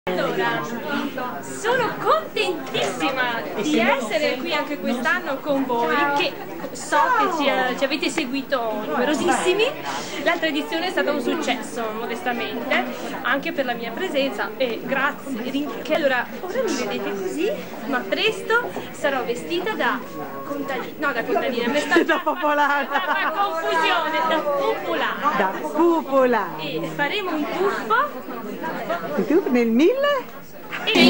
Allora, sono contentissima di essere qui anche quest'anno con voi, che so che ci avete seguito numerosissimi. L'altra edizione è stata un successo, modestamente, anche per la mia presenza, e grazie. Allora, ora mi vedete così, ma presto sarò vestita da contadina, no, da contadina, da popolare, da confusione, da popolare. Da popolare. E faremo un tuffo Nel 1000? e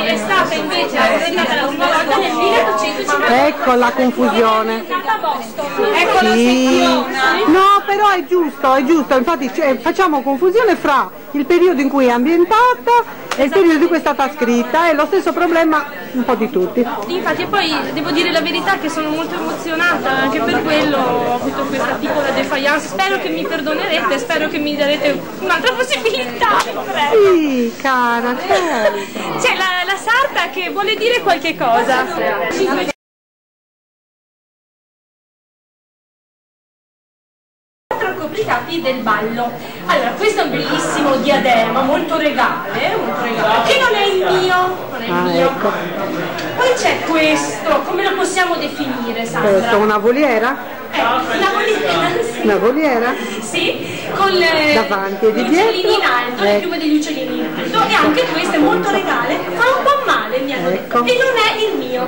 è stata invece presentata la prima volta nel 1850. Ecco la confusione. A Boston. Ecco la Sì. sezione. No, però è giusto, infatti facciamo confusione fra il periodo in cui è ambientata e il periodo in cui è stata scritta, è lo stesso problema un po' di tutti. Infatti, poi devo dire la verità che sono molto emozionata, anche per quello ho avuto questa piccola defiance. Spero che mi perdonerete, spero che mi darete un'altra possibilità. Sì, cara, certo. C'è la sarta che vuole dire qualche cosa. Copricapi del ballo. Allora, questo è un bellissimo diadema, molto regale, che non è il mio, non è il mio. Ecco. Poi c'è questo, come lo possiamo definire, Sandra? Questo, una voliera? Una voliera, sì. Una voliera? Sì, con le davanti e di gli dietro. uccellini in alto, le piume degli uccellini in alto, e anche questo è molto regale, fa un po' male, mi hanno detto, e non è il mio.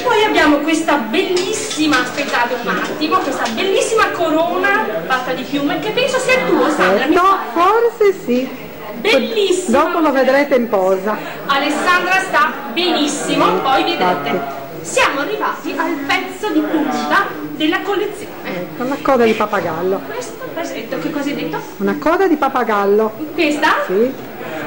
Poi abbiamo questa bellissima, aspettate un attimo, questa bellissima corona fatta di piume, che penso sia il tuo, Sandra. No, forse sì. Bellissimo. Dopo lo vedrete in posa. Alessandra sta benissimo, poi vedrete. Siamo arrivati al pezzo di punta della collezione. Ecco, una coda di pappagallo. Questo presento, che cosa hai detto? Una coda di pappagallo. Questa? Sì.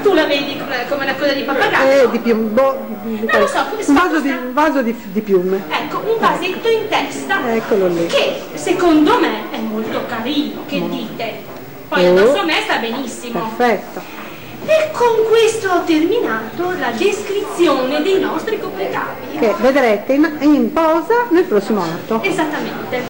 Tu la vedi come una coda di pappagallo? Di piume. Non lo so, come si un fa vaso di piume. Ecco, un vasetto in testa. Eccolo lì. Che secondo me è molto carino, che dite? Poi addosso a me sta benissimo. Perfetto. E con questo ho terminato la descrizione dei nostri copricapi. Che vedrete in posa nel prossimo atto. Esattamente.